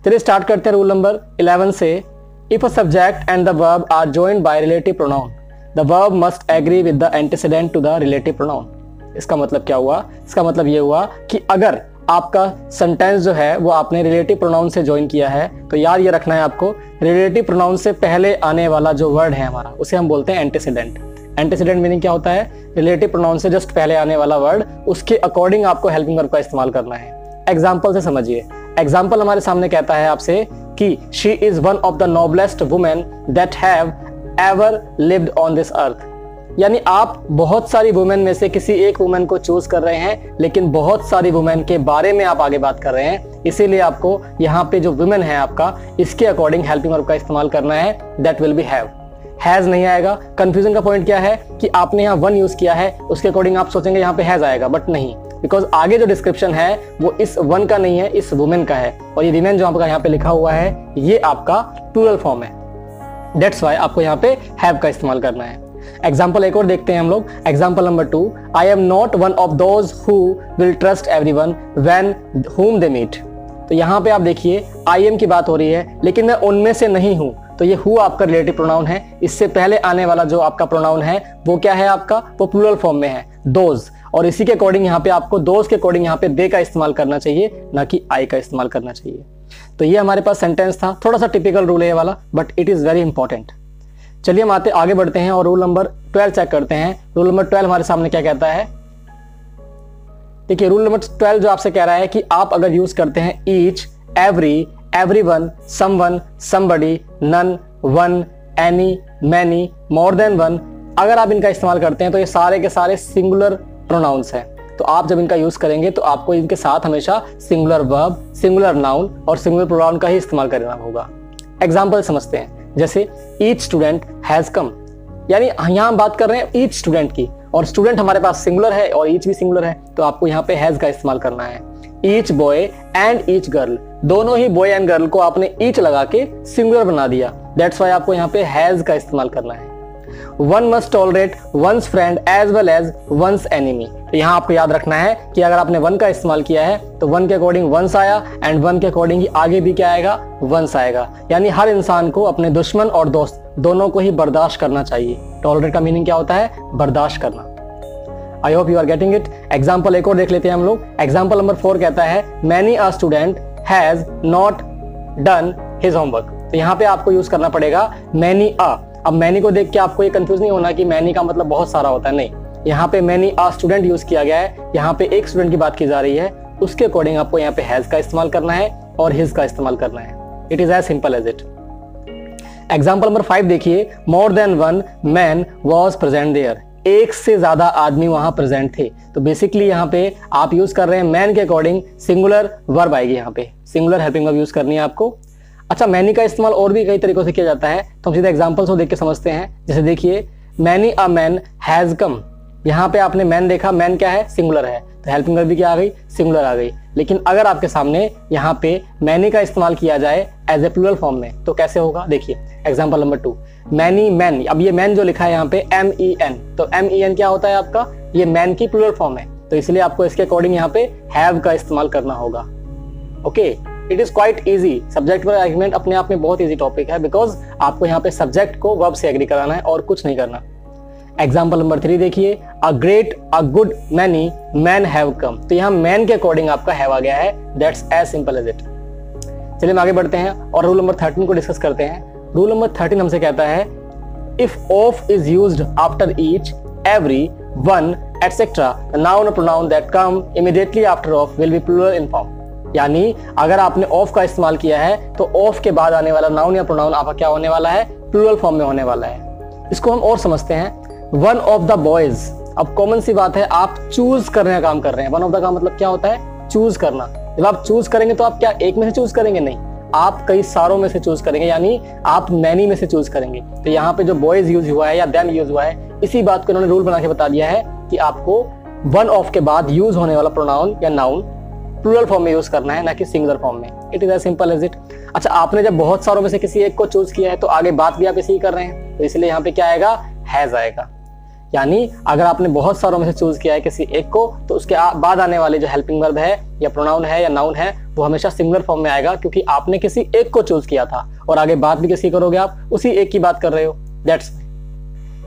चलिए स्टार्ट करते हैं रूल नंबर 11 से। If a subject and the verb are joined by relative pronoun, the verb must agree with the antecedent to the relative pronoun. इसका मतलब क्या हुआ? इसका मतलब ये हुआ कि अगर आपका सेंटेंस जो है वो आपने रिलेटिव प्रोनाउन से ज्वाइन किया है तो याद ये रखना है आपको, रिलेटिव प्रोनाउन से पहले आने वाला जो वर्ड है हमारा उसे हम बोलते हैं एंटीसीडेंट। एंटीसीडेंट मीनिंग क्या होता है? रिलेटिव प्रोनाउन से जस्ट पहले आने वाला वर्ड, उसके अकॉर्डिंग आपको हेल्पिंग वर्ब का इस्तेमाल करना है। एग्जाम्पल से समझिए। एग्जाम्पल हमारे सामने कहता है आपसे कि she is one of the noblest women that have ever lived on this earth. यानी आप बहुत सारी वुमेन में से किसी एक वुमेन को चूज कर रहे हैं, लेकिन बहुत सारी वुमेन के बारे में आप आगे बात कर रहे हैं, इसीलिए आपको यहाँ पे जो वुमेन है आपका, इसके अकॉर्डिंग हेल्पिंग वर्ब का इस्तेमाल करना है। That will be have. Has नहीं आएगा। कंफ्यूजन का पॉइंट क्या है कि आपने यहाँ वन यूज किया है, उसके अकॉर्डिंग आप सोचेंगे यहाँ पे हैज आएगा, बट नहीं, बिकॉज आगे जो डिस्क्रिप्शन है वो इस वन का नहीं है, इस वुमेन का है, और ये रिमेन जो आपका यहाँ पे लिखा हुआ है ये आपका प्लूरल फॉर्म है। दैट्स वाई आपको यहाँ पे हैव का इस्तेमाल करना है। एग्जाम्पल एक और देखते हैं हम लोग। Example number 2, I am not one of those who will trust everyone when whom they meet। तो यहाँ पे आप देखिए आई एम की बात हो रही है, लेकिन मैं उनमें से नहीं हूं, तो ये हु आपका रिलेटिव प्रोनाउन है। इससे पहले आने वाला जो आपका प्रोनाउन है वो क्या है आपका? वो प्लूरल फॉर्म में है, दोज, और इसी के अकॉर्डिंग यहाँ पे आपको दोज के अकॉर्डिंग यहाँ पे दे का इस्तेमाल करना चाहिए, ना कि आई का इस्तेमाल करना चाहिए। तो ये हमारे पास सेंटेंस था, थोड़ा सा टिपिकल रूल है ये वाला, but it is very important. चलिए हम आगे बढ़ते हैं और रूल नंबर 12 चेक करते हैं। रूल नंबर 12 हमारे सामने क्या कहता है? देखिए रूल नंबर 12 जो आपसे कह रहा है कि आप अगर यूज करते हैं each, every, everyone, someone, somebody, none, one, any, many, more than one, अगर आप इनका इस्तेमाल करते हैं तो ये सारे के सारे सिंगुलर प्रोनाउंस हैं। तो आप जब इनका यूज करेंगे तो आपको इनके साथ हमेशा सिंगुलर वर्ब, सिंगुलर नाउन और सिंगुलर प्रोनाउन का ही इस्तेमाल करना होगा। एग्जाम्पल समझते हैं, जैसे ईच स्टूडेंट हैज कम, यानी यहाँ हम बात कर रहे हैं ईच स्टूडेंट की, और स्टूडेंट हमारे पास सिंगुलर है और ईच भी सिंगुलर है, तो आपको यहाँ पे हैज का इस्तेमाल करना है। Each boy and each girl, दोनों ही बॉय एंड गर्ल को आपने ईच लगा के सिंगुलर बना दिया। दैट्स वाई आपको यहाँ पे हैज का इस्तेमाल करना है। One must tolerate one's friend as well as one's enemy. तो यहाँ आपको याद रखना है कि अगर आपने वन का इस्तेमाल किया है तो वन के अकॉर्डिंग वंस आया, एंड वन के अकॉर्डिंग ही आगे भी क्या आएगा? वंस आएगा। यानी हर इंसान को अपने दुश्मन और दोस्त दोनों को ही बर्दाश्त करना चाहिए। टॉलरेट का मीनिंग क्या होता है? बर्दाश्त करना। I hope you are getting it. Example एक और देख लेते हैं हम लोग। एग्जाम्पल नंबर 4 कहता है many a student has not done his homework. तो यहाँ पे आपको यूज करना पड़ेगा मैनी अ। अब मैनी को देख के आपको ये कंफ्यूज नहीं होना कि मैनी का मतलब बहुत सारा होता है, नहीं, यहाँ पे मैनी अ स्टूडेंट यूज किया गया है। यहाँ पे एक स्टूडेंट की बात की जा रही है, उसके अकॉर्डिंग आपको यहाँ पे हैज का इस्तेमाल करना है और हिज का इस्तेमाल करना है। It is as simple as it. Example number 5 देखिए, more than one man was present there. एक से ज्यादा आदमी वहां प्रेजेंट थे। तो बेसिकली यहाँ पे आप यूज कर रहे हैं मैन के अकॉर्डिंग सिंगुलर वर्ब आएगी, यहाँ पे सिंगुलर हेल्पिंग वर्ब यूज करनी है आपको। अच्छा, मैनी का इस्तेमाल और भी कई तरीकों से किया जाता है, तो हम सीधे एग्जांपल्स को देख के समझते हैं। जैसे देखिए many a man has come, यहाँ पे आपने मैन देखा, मैन क्या है? सिंगुलर है, तो हेल्पिंग वर्ब भी क्या आ गई? सिंगुलर आ गई। लेकिन अगर आपके सामने यहाँ पे मैनी का इस्तेमाल किया जाए एज ए प्लूरल फॉर्म में तो कैसे होगा? देखिए एग्जाम्पल नंबर 2, मैनी मैन। अब ये मैन जो लिखा है यहाँ पे MEN, तो MEN क्या होता है आपका? ये मैन की प्लूरल फॉर्म है, तो इसलिए आपको इसके अकॉर्डिंग यहाँ पे हैव का इस्तेमाल करना होगा। Okay, it is quite easy. Subject verb agreement अपने आप में बहुत इजी टॉपिक है, बिकॉज आपको यहाँ पे सब्जेक्ट को वर्ब से एग्री कराना है और कुछ नहीं करना। एग्जाम्पल नंबर 3 देखिए, a great a good many man have come. तो यहाँ मैन के अकॉर्डिंग आपका हैव आ गया है। That's as simple as it. चलिए हम आगे बढ़ते हैं और रूल नंबर 13 को डिस्कस करते हैं। रूल नंबर 13 हमसे कहता है if of is used after each, every, one, etcetera, the noun और pronoun that come immediately after of will be plural in form. यानी अगर आपने ऑफ का इस्तेमाल किया है तो ऑफ के बाद आने वाला नाउन या प्रोनाउन आपका क्या होने वाला है? प्लूरल फॉर्म में होने वाला है। इसको हम और समझते हैं। वन ऑफ द बॉयज, अब कॉमन सी बात है, आप चूज करने का काम कर रहे हैं। वन ऑफ द का मतलब क्या होता है? चूज करना। जब आप चूज करेंगे तो आप क्या एक में से चूज करेंगे? नहीं, आप कई सारों में से चूज करेंगे, यानी आप मैनी में से चूज करेंगे। तो यहाँ पे जो बॉयज यूज हुआ है या देम यूज हुआ है, इसी बात को इन्होंने रूल बना के बता दिया है कि आपको वन ऑफ के बाद यूज होने वाला प्रोनाउन या नाउन प्लूरल फॉर्म में यूज करना है, ना कि सिंगुलर फॉर्म में। It is as simple as it. अच्छा, आपने जब बहुत सारों में से किसी एक को चूज किया है तो आगे बात भी आप इसी कर रहे हैं, तो इसलिए यहाँ पे क्या आएगा? हैज आएगा। यानी अगर आपने बहुत सारों में से चूज किया है किसी एक को, तो उसके बाद आने वाले जो हेल्पिंग वर्ब है या प्रोनाउन है या नाउन है वो हमेशा सिंगुलर फॉर्म में आएगा, क्योंकि आपने किसी एक को चूज किया था और आगे बात भी किसी करोगे, आप उसी एक की बात कर रहे हो। दैट्स।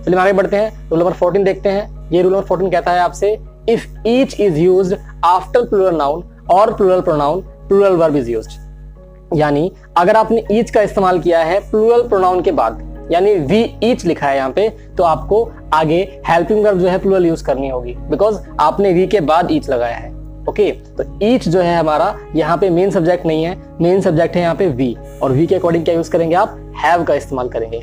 चलिए आगे बढ़ते हैं, रूल नंबर 14 देखते हैं। ये रूल नंबर 14 कहता है आपसे, if each is used after plural noun और plural pronoun, plural verb is used. यानी अगर आपने ईच का इस्तेमाल किया है प्लूरल प्रोनाउन के बाद, यानी वी ईच लिखा है यहाँ पे, तो आपको आगे हेल्पिंग वर्ब जो है प्लूरल यूज करनी होगी, बिकॉज आपने वी के बाद ईच लगाया है। ओके, तो ईच जो है हमारा यहाँ पे मेन सब्जेक्ट नहीं है, मेन सब्जेक्ट है यहाँ पे वी, और वी के अकॉर्डिंग क्या यूज करेंगे आप, हैव का इस्तेमाल करेंगे।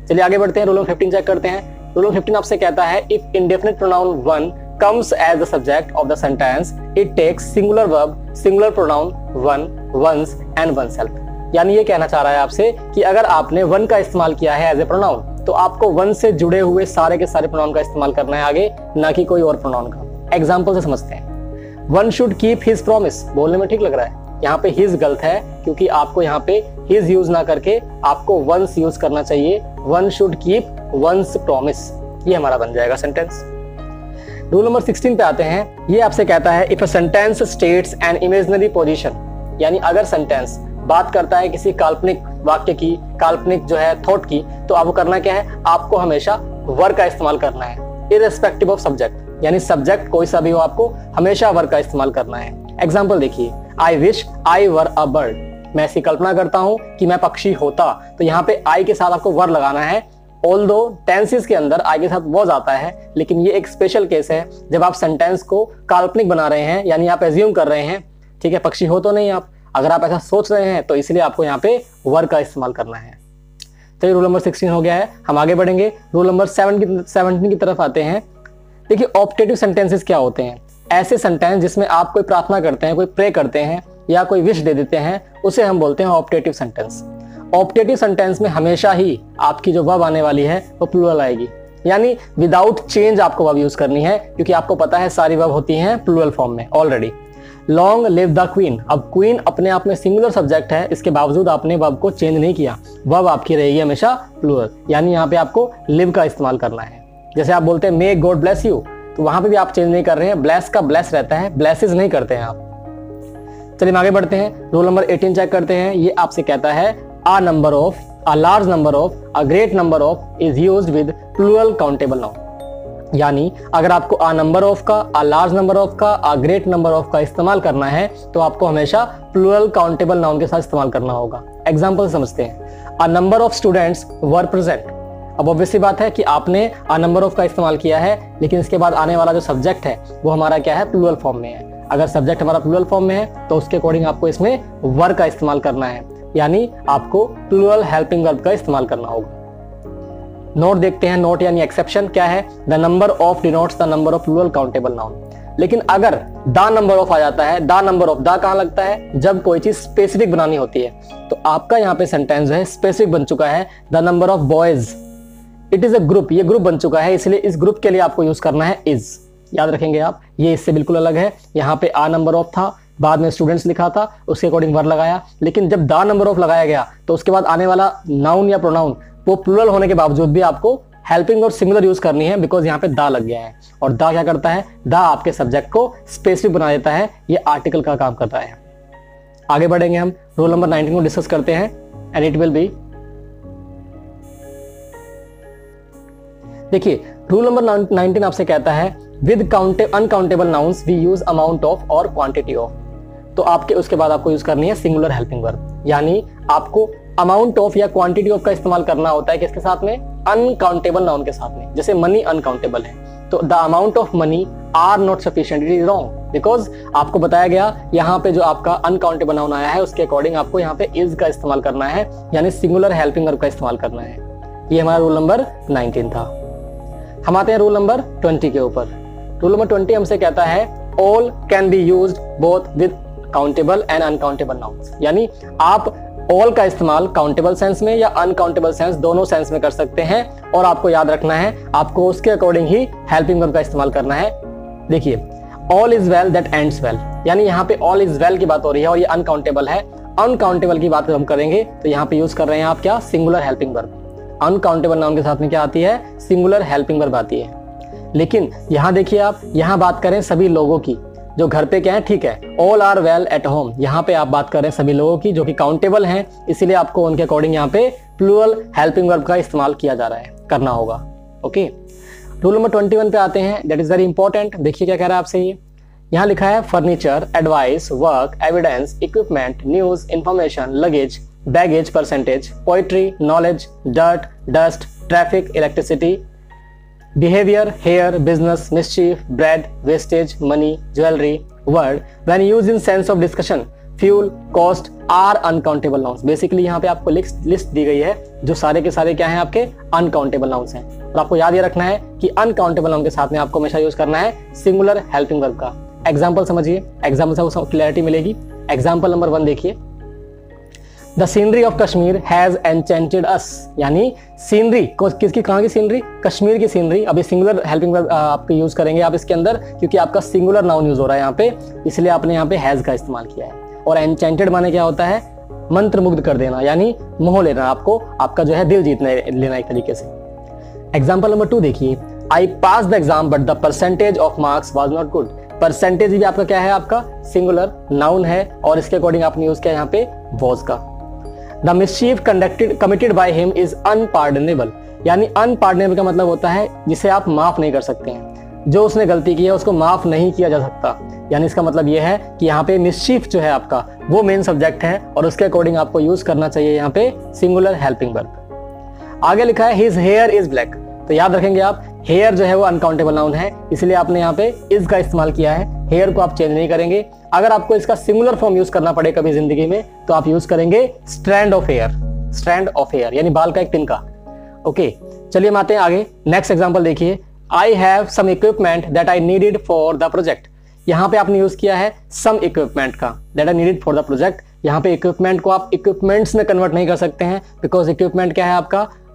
चलिए आगे बढ़ते हैं, रूल नंबर 15 चेक करते हैं। रूल नंबर 15 आपसे कहता है, if indefinite pronoun one comes as the subject of the sentence, it takes singular verb, singular pronoun one, ones and oneself। यानी ये कहना चाह रहा है आपसे कि अगर आपने वन का इस्तेमाल किया है एज ए प्रोनाउन, तो आपको वन से जुड़े हुए सारे के सारे प्रोनाउन का इस्तेमाल करना है आगे, ना कि कोई और प्रोनाउन का। एग्जाम्पल से समझते हैं। One should keep his promise, बोलने में ठीक लग रहा है, यहाँ पे हिज गलत है, क्योंकि आपको यहाँ पे हिज यूज ना करके आपको वंस यूज करना चाहिए। One should keep once promise, ये हमारा बन जाएगा सेंटेंस। रूल नंबर 16 पे आते हैं। ये आपसे कहता है, if a sentence states an imaginary position, यानी अगर सेंटेंस बात करता है किसी काल्पनिक वाक्य की, काल्पनिक जो है थॉट की, तो आपको करना क्या है, आपको हमेशा वर का इस्तेमाल करना है, इररिस्पेक्टिव ऑफ सब्जेक्ट। यानी सब्जेक्ट कोई सा भी हो, आपको हमेशा वर का इस्तेमाल करना है। एग्जाम्पल देखिए, I wish I were a bird, मैं ऐसी कल्पना करता हूं कि मैं पक्षी होता, तो यहाँ पे आई के साथ आपको वर लगाना है। ऑल्दो टेंसेस के अंदर आई के साथ वॉज आता है, लेकिन ये एक स्पेशल केस है जब आप सेंटेंस को काल्पनिक बना रहे हैं, यानी आप एज्यूम कर रहे हैं, ठीक है, पक्षी हो तो नहीं आप, अगर आप ऐसा सोच रहे हैं तो इसलिए आपको यहाँ पे वर का इस्तेमाल करना है। तो ये रूल नंबर 16 हो गया है। हम आगे बढ़ेंगे, रूल नंबर 17 की तरफ आते हैं। देखिए, ऑप्टेटिव सेंटेंसेस क्या होते हैं, ऐसे सेंटेंस जिसमें आप कोई प्रार्थना करते हैं, कोई प्रे करते हैं या कोई विश दे देते हैं, उसे हम बोलते हैं ऑप्टेटिव सेंटेंस। ऑप्टेटिव सेंटेंस में हमेशा ही आपकी जो वर्ब आने वाली है वो प्लूरल आएगी, यानी विदाउट चेंज आपको वर्ब यूज करनी है, क्योंकि आपको पता है सारी वर्ब होती हैं प्लूरल फॉर्म में already. Long live the queen, अब क्वीन अपने आप में सिंगुलर सब्जेक्ट है, इसके बावजूद आपने वर्ब को चेंज नहीं किया, वर्ब आपकी रहेगी हमेशा प्लूरल, यानी यहाँ पे आपको लिव का इस्तेमाल करना है। जैसे आप बोलते हैं मे गॉड ब्लेस यू, तो वहां पे भी आप चेंज नहीं कर रहे हैं, ब्लेस का ब्लेस रहता है, ब्लेसेस नहीं करते हैं आप। चलिए आगे बढ़ते हैं, रूल नंबर 18 चेक करते हैं। ये आपसे कहता है, a number of, a large number of, a great number of is used with plural countable noun। यानी अगर आपको a number of का, a large number of का, a great number of का इस्तेमाल करना है, तो आपको हमेशा plural countable noun के साथ इस्तेमाल करना होगा। एग्जाम्पल समझते हैं, a number of students were present। अब ऑब्वियसली बात है कि आपने a number of का इस्तेमाल किया है, लेकिन इसके बाद आने वाला जो सब्जेक्ट है वो हमारा क्या है, प्लूरल फॉर्म में है। अगर सब्जेक्ट हमारा प्लूरल फॉर्म में है तो उसके अकॉर्डिंग आपको इसमें वर का इस्तेमाल करना है, यानी आपको प्लूरल हेल्पिंग वर्ब का इस्तेमाल करना होगा। नोट देखते हैं, नोट यानी एक्सेप्शन क्या है, the number of denotes the number of plural countable noun. लेकिन अगर द नंबर ऑफ आ जाता है, द नंबर ऑफ, द कहां लगता है, जब कोई चीज स्पेसिफिक बनानी होती है, तो आपका यहाँ पे सेंटेंस जो है स्पेसिफिक बन चुका है, the number of boys, it is a group, ये ग्रुप बन चुका है, इसलिए इस ग्रुप के लिए आपको यूज करना है इज। याद रखेंगे आप, ये इससे बिल्कुल अलग है। यहाँ पे आ नंबर ऑफ था, बाद में स्टूडेंट्स लिखा था, उसके अकॉर्डिंग वर लगाया, लेकिन जब द नंबर ऑफ लगाया गया तो उसके बाद आने वाला नाउन या प्रोनाउन वो प्लूरल होने के बावजूद भी आपको हेल्पिंग और सिंगुलर यूज करनी है, बिकॉज यहाँ पे द लग गया है। और द क्या करता है, द आपके सब्जेक्ट को स्पेसिफिक बना देता है, ये आर्टिकल का काम करता है। आगे बढ़ेंगे हम, रूल नंबर 19 को डिस्कस करते हैं, एंड इट विल बी, देखिए रूल नंबर 19 आपसे कहता है, with uncountable nouns we use amount of और क्वांटिटी ऑफ। तो आपके उसके बाद आपको यूज करनी है सिंगुलर हेल्पिंग वर्ब, यानी आपको अमाउंट ऑफ या क्वांटिटी ऑफ का इस्तेमाल करना होता है किसके साथ में, अनकाउंटेबल नाउन के साथ में। जैसे मनी अनकाउंटेबल है, तो the amount of money are not sufficient, it is wrong, because आपको बताया गया यहाँ पे जो आपका अनकाउंटेबल नाउन आया है उसके अकॉर्डिंग आपको यहाँ पे इज का इस्तेमाल करना है, यानी सिंगुलर हेल्पिंग वर्ब का इस्तेमाल करना है। ये हमारा रूल नंबर 19 था। हम आते हैं रूल नंबर 20 के ऊपर। रूल नंबर 20 हमसे कहता है, all can be used both with countable and uncountable nouns, यानी आप ऑल का इस्तेमाल काउंटेबल सेंस में या अनकाउंटेबल सेंस, दोनों सेंस में कर सकते हैं। और आपको याद रखना है, आपको उसके अकॉर्डिंग ही हेल्पिंग वर्ब का इस्तेमाल करना है। देखिए, all is well that ends well, यानी यहाँ पे ऑल इज वेल की बात हो रही है और ये अनकाउंटेबल है। अनकाउंटेबल की बात हम करेंगे तो यहाँ पे यूज कर रहे हैं आप क्या, singular helping verb. Uncountable noun के साथ में क्या आती है, सिंगुलर हेल्पिंग वर्ब आती है। लेकिन यहाँ देखिए आप, यहाँ बात करें सभी लोगों की जो घर पे क्या है, ठीक है, all are well at home, यहाँ पे आप बात कर रहे हैं सभी लोगों की जो कि काउंटेबल हैं, इसीलिए आपको उनके अकॉर्डिंग यहाँ पे प्लूरल हेल्पिंग वर्ब का इस्तेमाल किया जा रहा है, करना होगा। ओके, रूल नंबर 21 पे आते हैं, दैट इज वेरी इंपॉर्टेंट। देखिए क्या कह रहा है आपसे, ये यहाँ लिखा है furniture, advice, work, evidence, equipment, news, information, luggage, baggage, percentage, poetry, knowledge, dirt, dust, traffic, electricity, behavior, hair, business, mischief, bread, wastage, money, jewelry, word, when used in sense of discussion, fuel, cost are uncountable nouns। Basically यहाँ पे आपको list दी गई है जो सारे के सारे क्या हैं, आपके अनकाउंटेबल नाउन्स हैं। और आपको याद ये रखना है कि अनकाउंटेबल नाउन के साथ में आपको हमेशा यूज करना है सिंगुलर हेल्पिंग वर्ब का। एग्जाम्पल समझिए, एग्जाम्पल से क्लैरिटी मिलेगी। एग्जाम्पल नंबर 1 देखिए, the scenery of Kashmir has enchanted us, यानी सीनरी किसकी, कहाँ की सीनरी, कश्मीर की सीनरी। अभी सिंगुलर हेल्पिंग वर्ब आप यूज करेंगे आप इसके अंदर, क्योंकि आपका सिंगुलर नाउन यूज हो रहा है यहाँ पे, इसलिए आपने यहाँ पे हैज का इस्तेमाल किया है। और एनचेंटेड माने क्या होता है, मंत्र मुग्ध कर देना, यानी मोह लेना, आपको आपका जो है दिल जीतने लेना एक तरीके से। एग्जाम्पल नंबर 2 देखिए, I pass the exam but the percentage of marks was not good. Percentage भी आपका क्या है, आपका सिंगुलर नाउन है और इसके अकॉर्डिंग आपने यूज किया यहाँ पे वॉज का। The mischief committed by him is unpardonable, यानी अनपार्डनेबल का मतलब होता है जिसे आप माफ नहीं कर सकते हैं, जो उसने गलती की है उसको माफ नहीं किया जा सकता। यानी इसका मतलब यह है कि यहाँ पे मिसचीफ जो है आपका वो मेन सब्जेक्ट है और उसके अकॉर्डिंग आपको यूज करना चाहिए यहाँ पे सिंगुलर हेल्पिंग वर्ब। आगे लिखा है हिज हेयर इज ब्लैक, तो याद रखेंगे आप, हेयर जो है वो अनकाउंटेबल नाउन है, इसलिए आपने यहाँ पे इज का इस्तेमाल किया है। हेयर को आप चेंज नहीं करेंगे। अगर आपको इसका सिंगुलर फॉर्म यूज करना पड़े कभी जिंदगी में तो आप यूज करेंगे strand of hair, strand of hair यानी बाल का एक तिनका। ओके, चलिए हम आते हैं आगे। नेक्स्ट एग्जांपल देखिए, I have some equipment that I needed for the project. यहाँ पे आपने यूज किया है सम इक्विपमेंट का, that I needed for the project. यहाँ पे इक्विपमेंट को आप इक्विपमेंट्स में कन्वर्ट नहीं कर सकते हैं, बिकॉज इक्विपमेंट क्या है,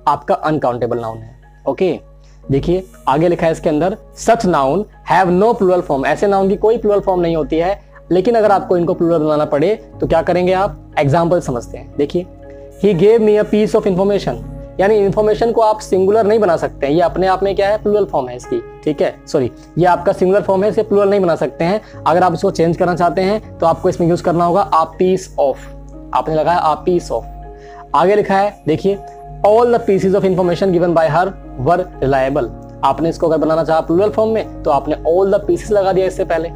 आपका अनकाउंटेबल नाउन है। ओके, देखिए आगे लिखा है इसके अंदर, such noun have no plural form, ऐसे नाउन की कोई प्लूरल फॉर्म नहीं होती है, लेकिन अगर आपको इनको प्लूरल बनाना पड़े तो क्या करेंगे आप, एग्जाम्पल समझते हैं। देखिए, he gave me a piece of information, यानी इंफॉर्मेशन को आप सिंगुलर नहीं बना सकते हैं, ये अपने आप में क्या है, प्लूरल फॉर्म है इसकी, ठीक है, सॉरी ये आपका सिंगुलर फॉर्म है, इसे प्लूरल नहीं बना सकते हैं। अगर आप इसको चेंज करना चाहते हैं तो आपको इसमें यूज करना होगा आ पीस ऑफ, आपने लगाया आ पीस ऑफ। आगे लिखा है देखिए, all the pieces of information given by her were reliable, आपने इसको अगर बनाना चाहा प्लूरल फॉर्म में तो आपने ऑल द पीसेस लगा दिया इससे पहले।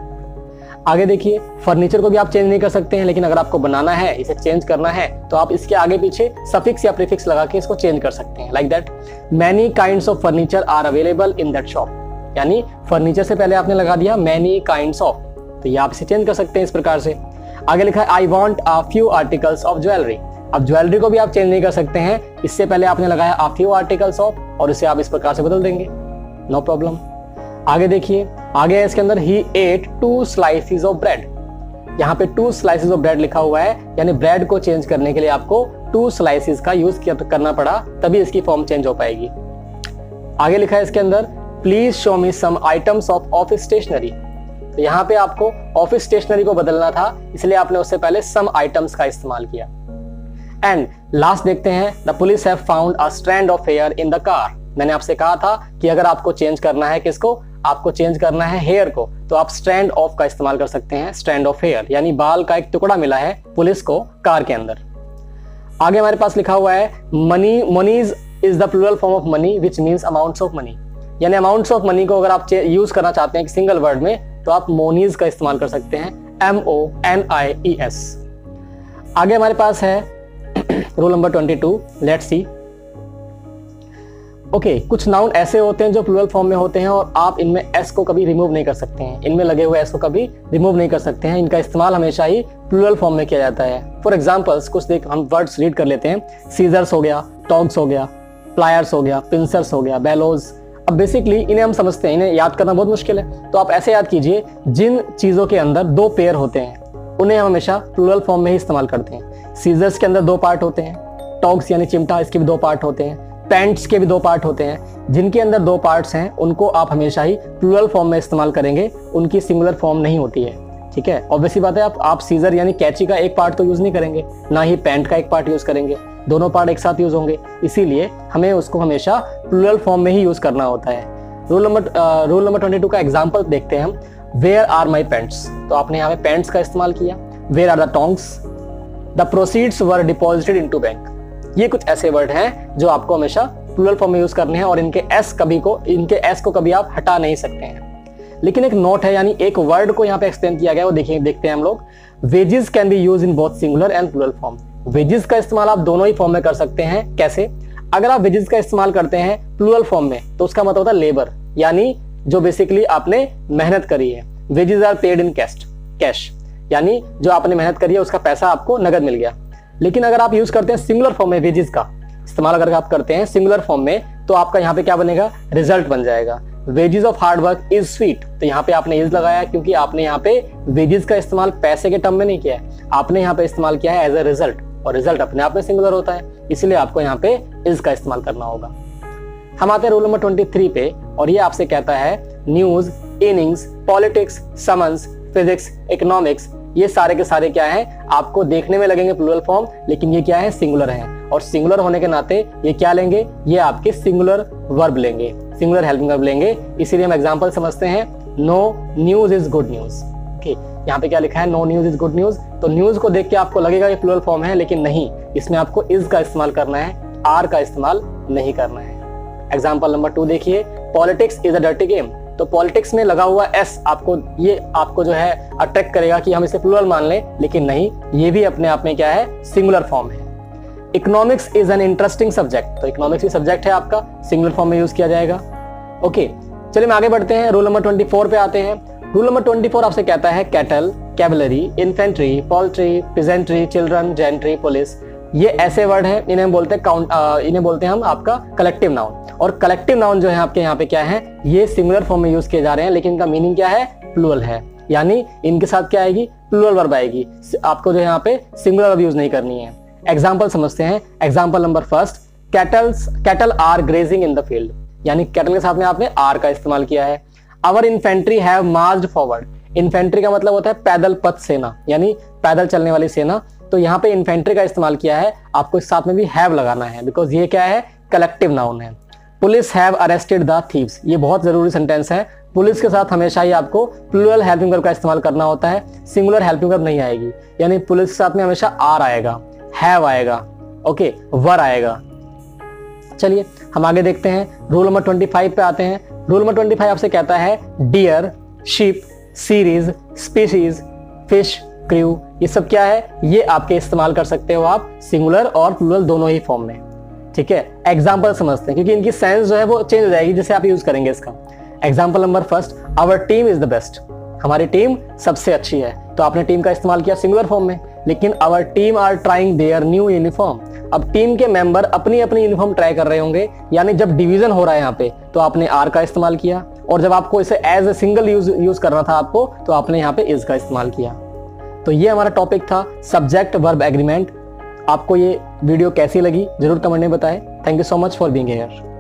आगे देखिए, फर्नीचर को भी आप चेंज नहीं कर सकते हैं, लेकिन अगर आपको बनाना है, इसे चेंज करना है तो आप इसके आगे पीछे सफिक्स या प्रीफिक्स लगा के इसको चेंज कर सकते हैं। Like that, many kinds of furniture are available in that shop, यानी फर्नीचर से पहले आपने लगा दिया मैनी काइंड्स ऑफ, तो ये आप इसे चेंज कर सकते हैं इस प्रकार से। आगे लिखा है, I want a few articles of jewellery. अब ज्वेलरी को भी आप चेंज नहीं कर सकते हैं, इससे पहले आपने लगाया आ फ्यू आर्टिकल्स ऑफ और इसे आप इस प्रकार से बदल देंगे, नो प्रॉब्लम। आगे देखिए, आगे है इसके अंदर, ही एट 2 slices ऑफ ब्रेड, यहाँ पे 2 slices ऑफ ब्रेड लिखा हुआ है, यानी ब्रेड को चेंज करने के लिए आपको 2 slices का यूज करना पड़ा, तभी इसकी फॉर्म चेंज हो पाएगी। आगे लिखा है इसके अंदर, please show me some items of office stationery, तो यहाँ पे आपको ऑफिस स्टेशनरी को बदलना था, इसलिए आपने उससे पहले सम आइटम्स का इस्तेमाल किया। एंड लास्ट देखते हैं, the police have found a strand of here in the car. मैंने आपसे कहा था कि अगर आपको चेंज करना है किसको, आपको चेंज करना है हेयर को, तो आप स्ट्रैंड ऑफ का इस्तेमाल कर सकते हैं, स्ट्रैंड ऑफ हेयर यानी बाल का एक टुकड़ा मिला है पुलिस को कार के अंदर। आगे हमारे पास लिखा हुआ है, money, moneys is the plural form of money which means amounts of money, यानी अमाउंट्स ऑफ मनी को अगर आप यूज करना चाहते हैं सिंगल वर्ड में तो आप मोनीज का इस्तेमाल कर सकते हैं, MONIES। आगे हमारे पास है rule number 22, let's see. Okay, कुछ नाउन ऐसे होते हैं जो प्लूरल फॉर्म में होते हैं और आप इनमें एस को कभी रिमूव नहीं कर सकते हैं, इनमें लगे हुए एस को कभी रिमूव नहीं कर सकते हैं, इनका इस्तेमाल हमेशा ही प्लूरल फॉर्म में किया जाता है। फॉर एग्जांपल्स कुछ हम वर्ड्स रीड कर लेते हैं, सीजर्स हो गया, टॉग्स हो गया, प्लायर्स हो गया, पिंसर्स हो गया, बेलोज। अब बेसिकली इन्हें हम समझते हैं, इन्हें याद करना बहुत मुश्किल है, तो आप ऐसे याद कीजिए, जिन चीजों के अंदर 2 पेयर होते हैं उन्हें हम हमेशा प्लूरल फॉर्म में ही इस्तेमाल करते हैं। सीजर्स के अंदर 2 पार्ट होते हैं, टॉग्स यानी चिमटा, इसके भी 2 पार्ट होते हैं, पैंट्स के भी 2 पार्ट होते हैं। जिनके अंदर 2 पार्ट्स हैं उनको आप हमेशा ही प्लूरल फॉर्म में इस्तेमाल करेंगे, उनकी सिंगुलर फॉर्म नहीं होती है। ठीक है, ऑब्वियसली बात है, आप सीजर यानी कैंची का एक पार्ट तो यूज नहीं करेंगे, ना ही पेंट का एक पार्ट यूज करेंगे, दोनों पार्ट एक साथ यूज होंगे, इसीलिए हमें उसको हमेशा प्लूरल फॉर्म में ही यूज करना होता है। रूल नंबर 22 का एग्जांपल देखते हैं हम। वेयर आर माई पेंट्स, तो आपने यहाँ पे पेंट्स का इस्तेमाल किया। Where are the tongs, the proceeds were deposited into bank. ये कुछ ऐसे वर्ड हैं जो आपको हमेशा प्लूरल फॉर्म में यूज करने हैं और इनके एस को कभी आप हटा नहीं सकते हैं। लेकिन एक नोट है, यानी एक वर्ड को यहाँ पे एक्सप्लेन किया गया है, वो देखते हैं हम लोग। Wages can be use in both singular and plural form. Wages का इस्तेमाल आप दोनों ही फॉर्म में कर सकते हैं। कैसे? अगर आप वेजेस का इस्तेमाल करते हैं प्लूरल फॉर्म में तो उसका मतलब होता है लेबर, यानी जो बेसिकली आपने मेहनत करी है। Wages are paid in cash, यानी जो आपने मेहनत करी है उसका पैसा आपको नगद मिल गया। लेकिन अगर आप यूज करते हैं सिंगुलर फॉर्म में, वेजेस का इस्तेमाल अगर आप करते हैं सिंगुलर फॉर्म में, तो आपका यहाँ पे क्या बनेगा? रिजल्ट बन जाएगा। Wages of hard work is sweet, तो यहाँ पे आपने इज लगाया क्योंकि आपने यहाँ पे वेजेस का इस्तेमाल पैसे के टर्म में नहीं किया है, आपने यहाँ पे इस्तेमाल किया है एज अ रिजल्ट, और रिजल्ट अपने आप में सिंगुलर होता है, इसलिए आपको यहाँ पे इज का इस्तेमाल करना होगा। हम आते हैं रूल नंबर 23 पे, और ये आपसे कहता है news, innings, politics, summons, physics, economics, ये सारे के सारे क्या हैं? आपको देखने में लगेंगे प्लूरल फॉर्म, लेकिन ये क्या है? सिंगुलर हैं, और सिंगुलर होने के नाते ये क्या लेंगे? ये आपके सिंगुलर वर्ब लेंगे, सिंगुलर हेल्पिंग वर्ब लेंगे। इसीलिए हम एग्जांपल समझते हैं। No news is good news. Okay, यहाँ पे क्या लिखा है? No news is good news. तो न्यूज को देख के आपको लगेगा ये प्लूरल फॉर्म है, लेकिन नहीं, इसमें आपको इज का इस्तेमाल करना है, आर का इस्तेमाल नहीं करना है। एग्जाम्पल नंबर 2 देखिए। Politics is a dirty game. तो पॉलिटिक्स में लगा हुआ एस आपको जो है अट्रैक्ट करेगा कि हम इसे प्लूरल मान लें, लेकिन नहीं, ये भी अपने आप में क्या है? सिंगुलर फॉर्म है। Economics is an interesting subject. तो इकोनॉमिक्स भी सब्जेक्ट है आपका, सिंगुलर फॉर्म में यूज किया जाएगा। ओके, चलिए हम आगे बढ़ते हैं, रूल नंबर 24 पे आते हैं। रूल नंबर 24 आपसे कहता है cattle, cavalry, infantry, poultry, peasantry, children, gentry, police, ये ऐसे वर्ड हैं, इन्हें बोलते हैं हम आपका कलेक्टिव नाउन। और कलेक्टिव नाउन जो है आपके यहाँ पे क्या है? ये सिंगुलर फॉर्म में यूज किए जा रहे हैं, लेकिन इनका मीनिंग क्या है? प्लूरल है, यानी इनके साथ क्या आएगी? प्लूरल वर्ब आएगी। आपको जो है यहाँ पे सिंगुलर वर्ब यूज नहीं करनी है। एग्जाम्पल समझते हैं। Example number 1, cattle are grazing in the field, यानी कैटल के साथ में आपने आर का इस्तेमाल किया है। Our infantry have marched forward. Infantry का मतलब होता है पैदल पथ सेना, यानी पैदल चलने वाली सेना। तो यहाँ पे इन्फेंट्री का इस्तेमाल किया है, आपको इस साथ में भी हैव लगाना है, बिकॉज ये क्या है? कलेक्टिव नाउन है। Police have arrested the thieves, ये बहुत जरूरी सेंटेंस है। पुलिस के साथ हमेशा ही आपको प्लूरल हेल्पिंग वर्ब का इस्तेमाल करना होता है, सिंगुलर हेल्पिंग वर्ब नहीं आएगी, यानी पुलिस के साथ में हमेशा आर आएगा, हैव आएगा, ओके, वर आएगा। चलिए हम आगे देखते हैं, रूल नंबर 25 पे आते हैं। रूल नंबर 25 आपसे कहता है deer, ship, series, species, fish, crew, ये सब क्या है? ये आपके इस्तेमाल कर सकते हो आप सिंगुलर और प्लूरल दोनों ही फॉर्म में। ठीक है, एग्जाम्पल समझते हैं, क्योंकि इनकी सेंस जो है वो चेंज हो जाएगी जैसे आप यूज करेंगे इसका। Example number 1, our team is the best. हमारी टीम सबसे अच्छी है, तो आपने टीम का इस्तेमाल किया सिंगुलर फॉर्म में। लेकिन our team are trying their new uniform, अब टीम के मेंबर अपनी अपनी यूनिफॉर्म ट्राई कर रहे होंगे, यानी जब डिवीजन हो रहा है यहाँ पे, तो आपने आर का इस्तेमाल किया, और जब आपको इसे एज ए सिंगल यूज करना था आपको, तो आपने यहाँ पे इज का इस्तेमाल किया। तो ये हमारा टॉपिक था सब्जेक्ट वर्ब एग्रीमेंट। आपको ये वीडियो कैसी लगी जरूर कमेंट में बताएं। Thank you so much for being here.